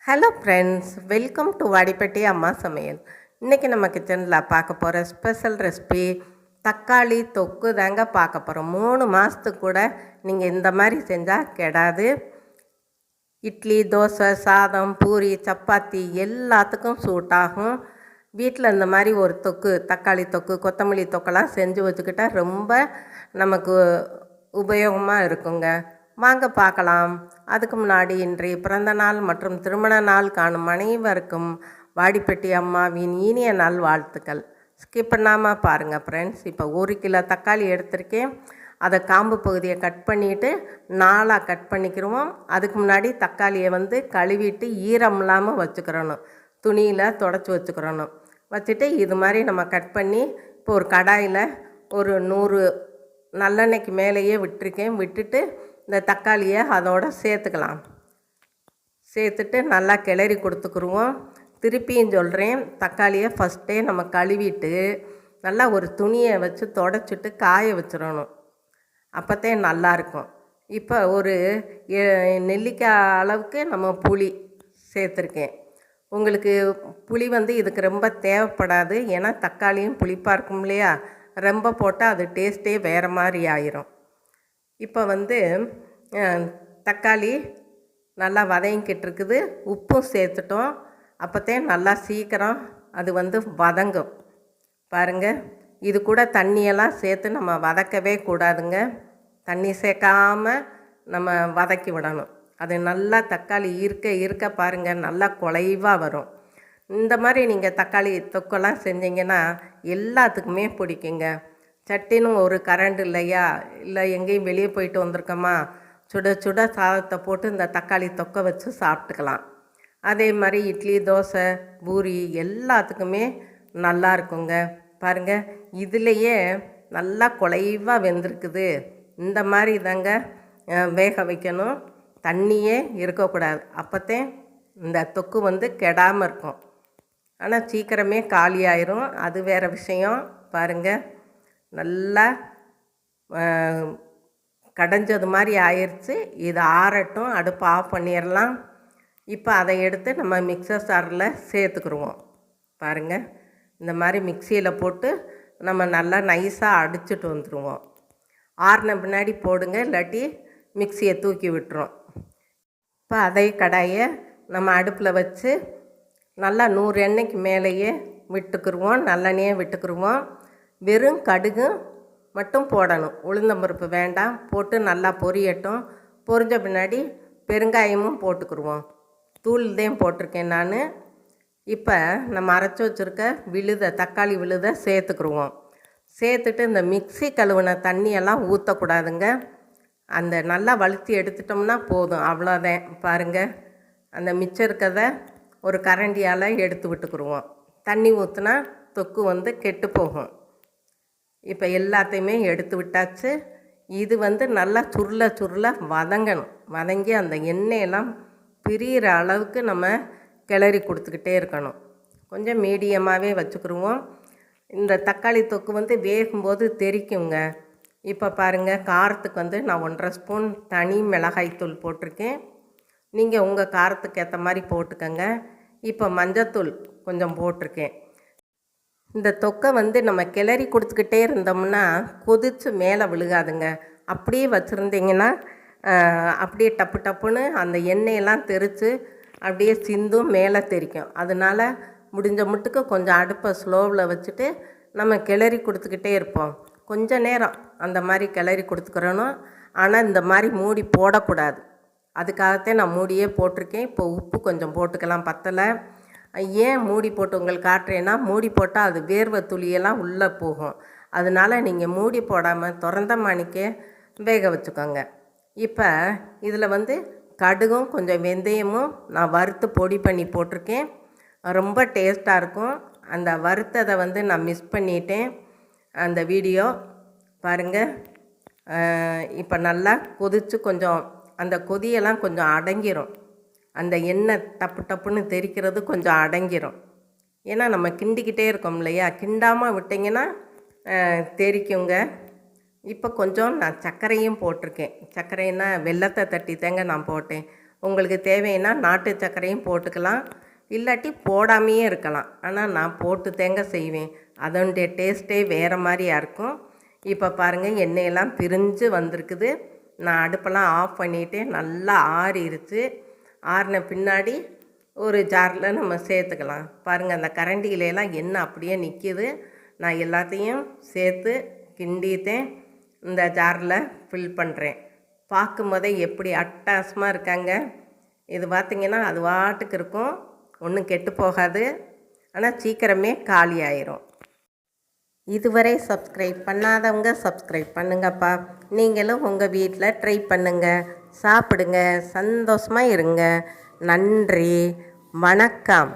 Hello friends, welcome to Vadipatti அம்மா சமையல். இன்றைக்கி நம்ம கிச்சனில் பார்க்க போகிற ஸ்பெஷல் ரெசிபி தக்காளி தொக்கு தாங்க பார்க்க போகிறோம். 3 மாதத்துக்கு கூட நீங்கள் இந்த மாதிரி செஞ்சால் கெடாது. இட்லி, தோசை, சாதம், பூரி, சப்பாத்தி எல்லாத்துக்கும் சூட் ஆகும். வீட்டில் இந்த மாதிரி ஒரு தொக்கு, தக்காளி தொக்கு, கொத்தமல்லி தொக்கெல்லாம் செஞ்சு வச்சுக்கிட்டா ரொம்ப நமக்கு உபயோகமாக இருக்குங்க. வாங்க பார்க்கலாம். அதுக்கு முன்னாடி இன்றைய பிறந்த நாள் மற்றும் திருமண நாள் காணும் அனைவருக்கும் வாடிப்பட்டி அம்மாவின் இனிய நாள் வாழ்த்துக்கள். ஸ்கிப் பண்ணாமல் பாருங்கள் ஃப்ரெண்ட்ஸ். இப்போ 1 கிலோ தக்காளி எடுத்திருக்கேன். அதை காம்பு பகுதியை கட் பண்ணிவிட்டு 4ஆக கட் பண்ணிக்கிடுவோம். அதுக்கு முன்னாடி தக்காளியை கழுவிட்டு ஈரம் இல்லாமல் வச்சுக்கிறணும். துணியில் தொடச்சி வச்சுக்கிறணும். வச்சுட்டு இது மாதிரி நம்ம கட் பண்ணி இப்போ ஒரு கடாயில் ஒரு 100 நல்லெண்ணெய்க்கு மேலேயே விட்டுருக்கேன். விட்டுட்டு இந்த தக்காளியை அதோடு சேர்த்துக்கலாம். சேர்த்துட்டு நல்லா கிளறி கொடுத்துக்குருவோம். திருப்பியும் சொல்கிறேன், தக்காளியை ஃபஸ்ட்டே நம்ம கழுவிட்டு நல்லா ஒரு துணியை வச்சு தொடச்சிட்டு காய வச்சிடணும். அப்போத்தே நல்லாயிருக்கும். இப்போ ஒரு நெல்லிக்காய் அளவுக்கு நம்ம புளி சேர்த்துருக்கேன். உங்களுக்கு புளி இதுக்கு ரொம்ப தேவைப்படாது. ஏன்னா தக்காளியும் புளிப்பாக இருக்கும் இல்லையா, ரொம்ப போட்டால் அது டேஸ்ட்டே வேறு மாதிரி ஆயிரும். இப்போ தக்காளி நல்லா வதங்கிக்கிட்டு இருக்குது. உப்பும் சேர்த்துட்டோம். அப்போத்தே நல்லா சீக்கிரம் அது வதங்கும். பாருங்கள், இது கூட தண்ணியெல்லாம் சேர்த்து நம்ம வதக்கவே கூடாதுங்க. தண்ணி சேர்க்காமல் நம்ம வதக்கி விடணும். அது நல்லா தக்காளி இருக்க பாருங்கள், நல்லா குலைவாக வரும். இந்த மாதிரி நீங்கள் தக்காளி தொக்கெல்லாம் செஞ்சிங்கன்னா எல்லாத்துக்குமே பிடிக்குங்க. சட்டின்னு ஒரு கரண்ட் இல்லையா, இல்லை எங்கேயும் வெளியே போயிட்டு வந்திருக்கோமா, சுட சுட சாதத்தை போட்டு இந்த தக்காளி தொக்கை வச்சு சாப்பிட்டுக்கலாம். அதே மாதிரி இட்லி, தோசை, பூரி எல்லாத்துக்குமே நல்லா இருக்குங்க. பாருங்கள், இதுலேயே நல்லா குலைவாக வெந்திருக்குது. இந்த மாதிரி தாங்க வேக வைக்கணும். தண்ணியே இருக்கக்கூடாது. அப்போத்தே இந்த தொக்கு கெடாமல் இருக்கும். ஆனால் சீக்கிரமே காலி ஆயிரும், அது வேறு விஷயம். பாருங்கள், நல்லா கடைஞ்சது மாதிரி ஆயிடுச்சு. இது ஆறட்டும், அடுப்பு ஆஃப் பண்ணிடலாம். இப்போ அதை எடுத்து நம்ம மிக்சர் ஜாரில் சேர்த்துக்குருவோம். பாருங்கள், இந்த மாதிரி மிக்சியில் போட்டு நம்ம நல்லா நைஸாக அடிச்சுட்டு வந்துடுவோம். ஆறின பின்னாடி போடுங்க, இல்லாட்டி மிக்சியை தூக்கி விட்டுரும். இப்போ அதை கடாயை நம்ம அடுப்பில் வச்சு நல்லா 100 எண்ணெய்க்கு மேலேயே விட்டுக்குருவோம். நல்லெண்ணெயே விட்டுக்குருவோம். வெறும் கடுகு மட்டும் போடணும், உளுந்தம்பருப்பு வேண்டாம். போட்டு நல்லா பொரியட்டும். பொரிஞ்ச பின்னாடி பெருங்காயமும் போட்டுக்குருவோம். தூள்தான் போட்டிருக்கேன் நான். இப்போ நம்ம அரைச்சி வச்சுருக்க தக்காளி விழுதை சேர்த்துக்குருவோம். சேர்த்துட்டு இந்த மிக்ஸி கழுவின தண்ணியெல்லாம் ஊற்றக்கூடாதுங்க. அந்த நல்லா வழுத்தி எடுத்துட்டோம்னா போதும், அவ்வளோதான். பாருங்கள், அந்த மிச்சம் இருக்கிறத ஒரு கரண்டியால் எடுத்து விட்டுக்குருவோம். தண்ணி ஊற்றினா தொக்கு கெட்டு போகும். இப்போ எல்லாத்தையுமே எடுத்து விட்டாச்சு. இது நல்லா சுருள வதங்கணும். வதங்கி அந்த எண்ணெயெல்லாம் பிரிகிற அளவுக்கு நம்ம கிளறி கொடுத்துக்கிட்டே இருக்கணும். கொஞ்சம் மீடியமாகவே வச்சுக்கிடுவோம். இந்த தக்காளி தொக்கு வேகும்போது தெறிக்குங்க. இப்போ பாருங்கள், காரத்துக்கு நான் 1.5 ஸ்பூன் தனி மிளகாய்த்தூள் போட்டிருக்கேன். நீங்கள் உங்கள் காரத்துக்கு ஏற்ற மாதிரி போட்டுக்கோங்க. இப்போ மஞ்சத்தூள் கொஞ்சம் போட்டிருக்கேன். இந்த தொக்கை நம்ம கிளறி கொடுத்துக்கிட்டே இருந்தோம்னா கொதித்து மேலே விழுகாதுங்க. அப்படியே வச்சுருந்தீங்கன்னா அப்படியே டப்பு டப்புன்னு அந்த எண்ணெயெல்லாம் தெரித்து அப்படியே சிந்தும், மேலே தெரிக்கும். அதனால் முடிஞ்ச மட்டுக்கு கொஞ்சம் அடுப்பை ஸ்லோவில் வச்சுட்டு நம்ம கிளறி கொடுத்துக்கிட்டே இருப்போம். கொஞ்ச நேரம் அந்த மாதிரி கிளறி கொடுத்துக்கிறணும். ஆனால் இந்த மாதிரி மூடி போடக்கூடாது. அதுக்காகத்தான் நான் மூடியே போட்டிருக்கேன். இப்போ உப்பு கொஞ்சம் போட்டுக்கலாம், பத்தலை. ஏன் மூடி போட்டு உங்களுக்கு காட்டுறேன்னா, மூடி போட்டால் அது வேர்வை துளியெல்லாம் உள்ளே போகும். அதனால் நீங்கள் மூடி போடாமல் திறந்த மாணிக்கே வேக வச்சுக்கோங்க. இப்போ இதில் கடுகும் கொஞ்சம் வெந்தயமும் நான் வறுத்து பொடி பண்ணி போட்டிருக்கேன். ரொம்ப டேஸ்ட்டாக இருக்கும். அந்த வறுத்ததை நான் மிஸ் பண்ணிட்டேன் அந்த வீடியோ. பாருங்கள், இப்போ நல்லா கொதித்து கொஞ்சம் அந்த கொதியெல்லாம் கொஞ்சம் அடங்கிரும். அந்த எண்ணெய் டப்பு டப்புன்னு தெரிக்கிறது கொஞ்சம் அடங்கிரும். ஏன்னா நம்ம கிண்டிக்கிட்டே இருக்கோம் இல்லையா, கிண்டாமல் விட்டிங்கன்னா தெரிக்குங்க. இப்போ கொஞ்சம் நான் சர்க்கரையும் போட்டிருக்கேன். சர்க்கரைன்னா வெல்லத்தை தட்டி தாங்க நான் போட்டேன். உங்களுக்கு தேவைன்னா நாட்டு சர்க்கரையும் போட்டுக்கலாம், இல்லாட்டி போடாமையே இருக்கலாம். ஆனால் நான் போட்டு தேங்க செய்வேன், அதனுடைய டேஸ்ட்டே வேறு மாதிரியா இருக்கும். இப்போ பாருங்கள் எண்ணெயெல்லாம் பிரிஞ்சு வந்திருக்குது. நான் அடுப்பெல்லாம் ஆஃப் பண்ணிவிட்டேன், நல்லா ஆறிடுச்சு. ஆறின பின்னாடி ஒரு ஜாரில் நம்ம சேர்த்துக்கலாம். பாருங்கள் அந்த கரண்டியிலலாம் எண்ணெய் அப்படியே நிற்கிது. நான் எல்லாத்தையும் சேர்த்து கிண்டிட்டேன், இந்த ஜாரில் ஃபில் பண்ணுறேன். பார்க்கும் போதே எப்படி அட்டகாசமாக இருக்காங்க. இது பார்த்திங்கன்னா அது வாட்டுக்கு இருக்கும், ஒன்றும் கெட்டு போகாது, ஆனால் சீக்கிரமே காலி ஆயிரும். இதுவரை சப்ஸ்கிரைப் பண்ணாதவங்க சப்ஸ்கிரைப் பண்ணுங்கப்பா. நீங்களும் உங்கள் வீட்டில் ட்ரை பண்ணுங்கள், சாப்பிடுங்க, சந்தோஷமாக இருங்க. நன்றி, வணக்கம்.